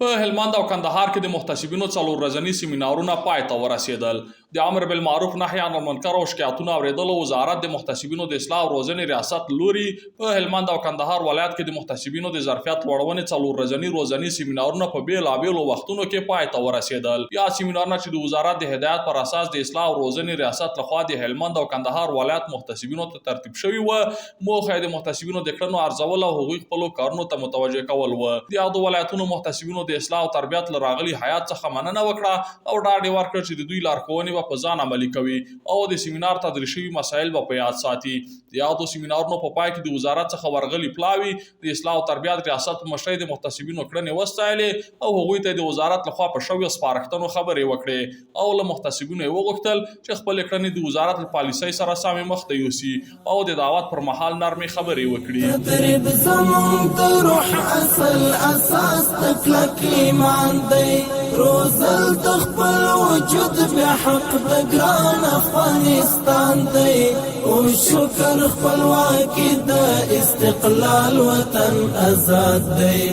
په هلمند او کندهار کې د محتسبینو څلور ورځني سیمینارونه پای ته ورسېدل. د امر بالمعروف نهي عن المنکر او شکایتونو اورېدلو وزارت د محتسبینو د اصلاح او روزنې ریاست لوري په هلمند او کندهار ولایت کې د محتسبینو د ظرفیت لوړونې څلور ورځني روزني سیمینارونه په بېلابېلو وختونو کې پای ته ورسېدل. یا سیمینارونه چې د وزارت د هدایت پر اساس د اصلاح او روزنې ریاست لخوا د هلمند او کندهار ولایت محتسبینو ته ترتیب شوي و، موخه د محتسبینو د کړنو ارزول او هغوی خپلو کارونو ته متوجه کول و. د یادو ولایتونو محتسبینو د اصلاح او تربیت له راغلي حیات څخه مننه وکړه او ډاډ یې ورکړ چې د دوی لارښوونې به په ځان عملي کوي او د سیمینار تدریس شوي مسایل به په یاد ساتي. د یادو سیمینارونو په پای کې د وزارت څخه ورغلي پلاوي د اصلاح او تربیت ریاست په مشرۍ د محتسبینو کړنې وستایلې او هغوی ته د وزارت لخوا په شویو سپارښتنو خبرې وکړې او له محتسبینو یې وغوښتل چې خپلې کړنې د وزارت له پالیسۍ سره سمې مخته یوسي او د دعوت پر مهال نرمې خبرې وکړي. تدریب زموږ د روح اصل اساس تکلک ایمان دی، روزل د خپل وجود بیا حق د ګران افغانستان دی. او شکر خپلواکي د استقلال وطن آزاد دی،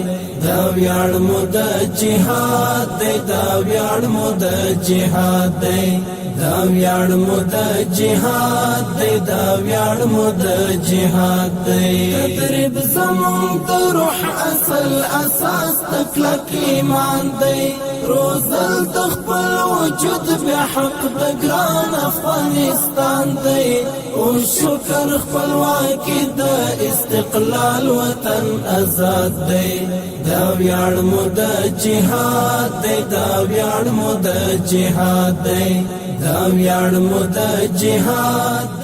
دا ویاړ مو د جهاد دی، دا ویاړ مو د جهاد دی، دا ویاړ مو د جهاد دی، دا ویاړ مو د جهاد دی. تدریب زموږ د روح اصل اساس تکلک ایمان دی، روزل د خپل وجود بیا حق د ګران افغانستان دی. او شکر خپلواکي د استقلال وطن آزاد دی، دا ویاړ مو د جهاد دی، دا ویاړ مو د جهاد دی، دا ویاړ مو د جهاد